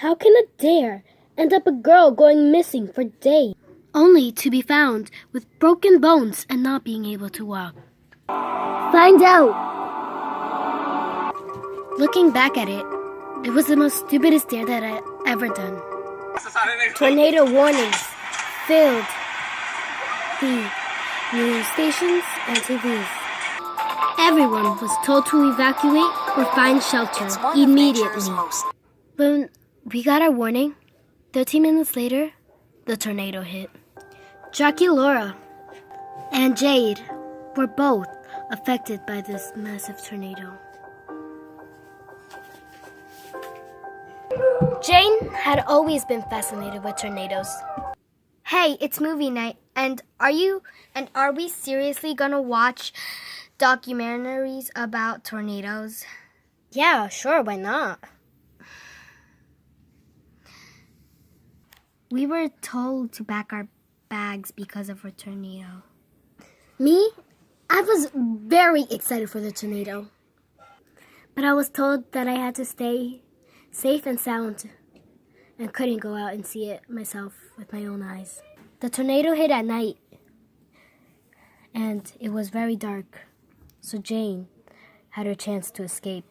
How can a dare end up a girl going missing for days, only to be found with broken bones and not being able to walk? Find out! Looking back at it, it was the most stupidest dare that I ever done. Tornado warnings filled the news stations and TVs. Everyone was told to evacuate or find shelter immediately. When we got our warning, 13 minutes later, the tornado hit. Jackie Laura and Jade were both affected by this massive tornado. Jane had always been fascinated with tornadoes. Hey, it's movie night, and are we seriously gonna watch documentaries about tornadoes? Yeah, sure, why not? We were told to pack our bags because of a tornado. Me? I was very excited for the tornado. But I was told that I had to stay safe and sound and couldn't go out and see it myself with my own eyes. The tornado hit at night and it was very dark, so Jane had her chance to escape.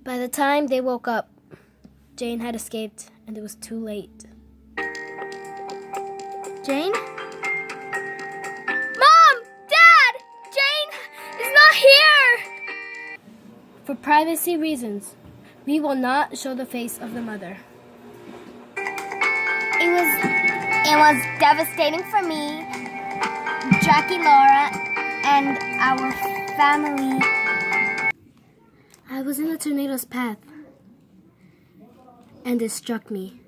By the time they woke up, Jane had escaped and it was too late. Jane? Mom! Dad! Jane is not here! For privacy reasons, we will not show the face of the mother. It was devastating for me, Jackie Laura, and our family. I was in the tornado's path, and it struck me.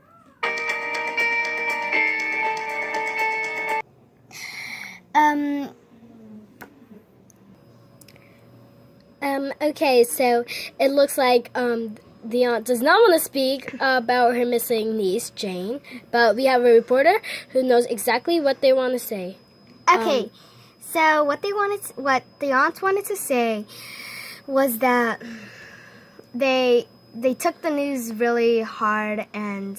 Okay, so it looks like the aunt does not want to speak about her missing niece, Jane, but we have a reporter who knows exactly what they want to say. Okay, so what the aunt wanted to say was that they took the news really hard, and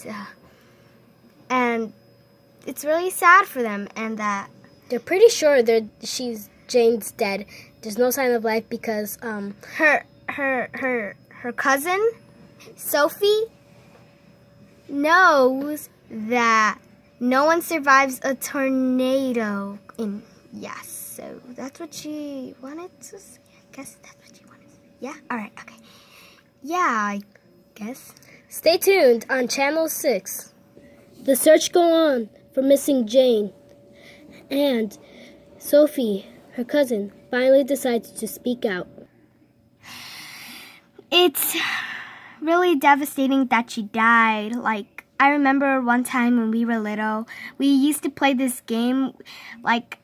it's really sad for them, and that they're pretty sure Jane's dead. There's no sign of life because her cousin Sophie knows that no one survives a tornado. Yes, so that's what she wanted to say. I guess that's what she wanted to say. Yeah? Alright, okay. Yeah, I guess. Stay tuned on Channel 6. The search go on for missing Jane. And Sophie, her cousin, finally decided to speak out. It's really devastating that she died. Like, I remember one time when we were little, we used to play this game. Like,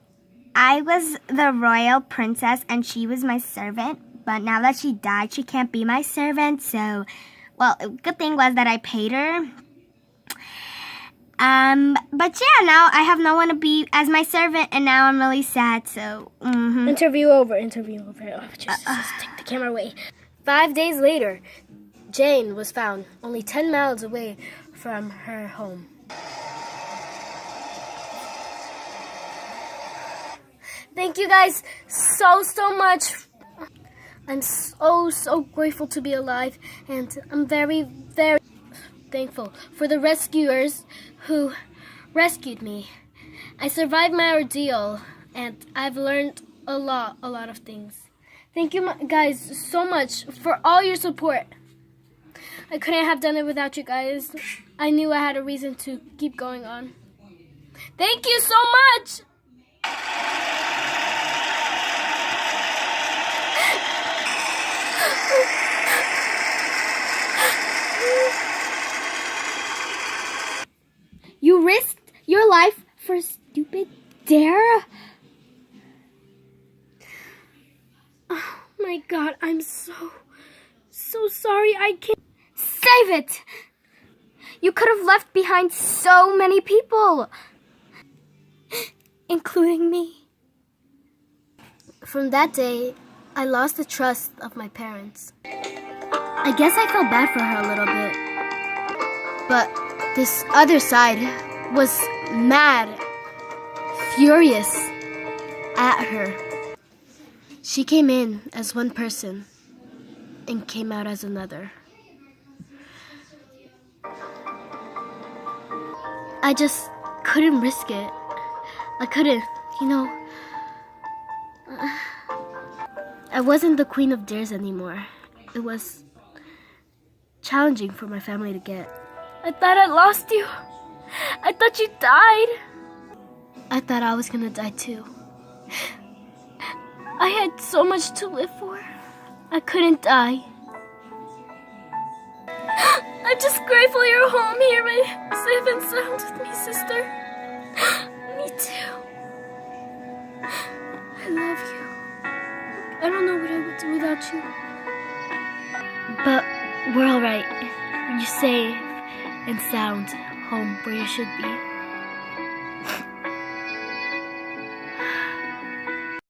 I was the royal princess and she was my servant. But now that she died, she can't be my servant. So, well, good thing was that I paid her. But yeah, now I have no one to be as my servant, and now I'm really sad, so, Interview over. Oh, Jesus, take the camera away. 5 days later, Jane was found only 10 miles away from her home. Thank you guys so much. I'm so grateful to be alive, and I'm very thankful for the rescuers who rescued me. I survived my ordeal, and I've learned a lot of things. Thank you guys so much for all your support. I couldn't have done it without you guys. I knew I had a reason to keep going on. Thank you so much! You risked your life for a stupid dare? Oh my God, I'm so sorry. I can't. Save it! You could have left behind so many people, including me. from that day, I lost the trust of my parents. I guess I felt bad for her a little bit. But this other side was mad, furious at her. She came in as one person and came out as another. I just couldn't risk it. I couldn't, I wasn't the queen of dares anymore. It was challenging for my family to get. I thought I lost you. I thought you died. I thought I was gonna die too. I had so much to live for. I couldn't die. I'm just grateful you're home here, safe and sound with me, sister. Me too. I love you. I don't know what I would do without you. But we're all right. You're safe and sound home where you should be.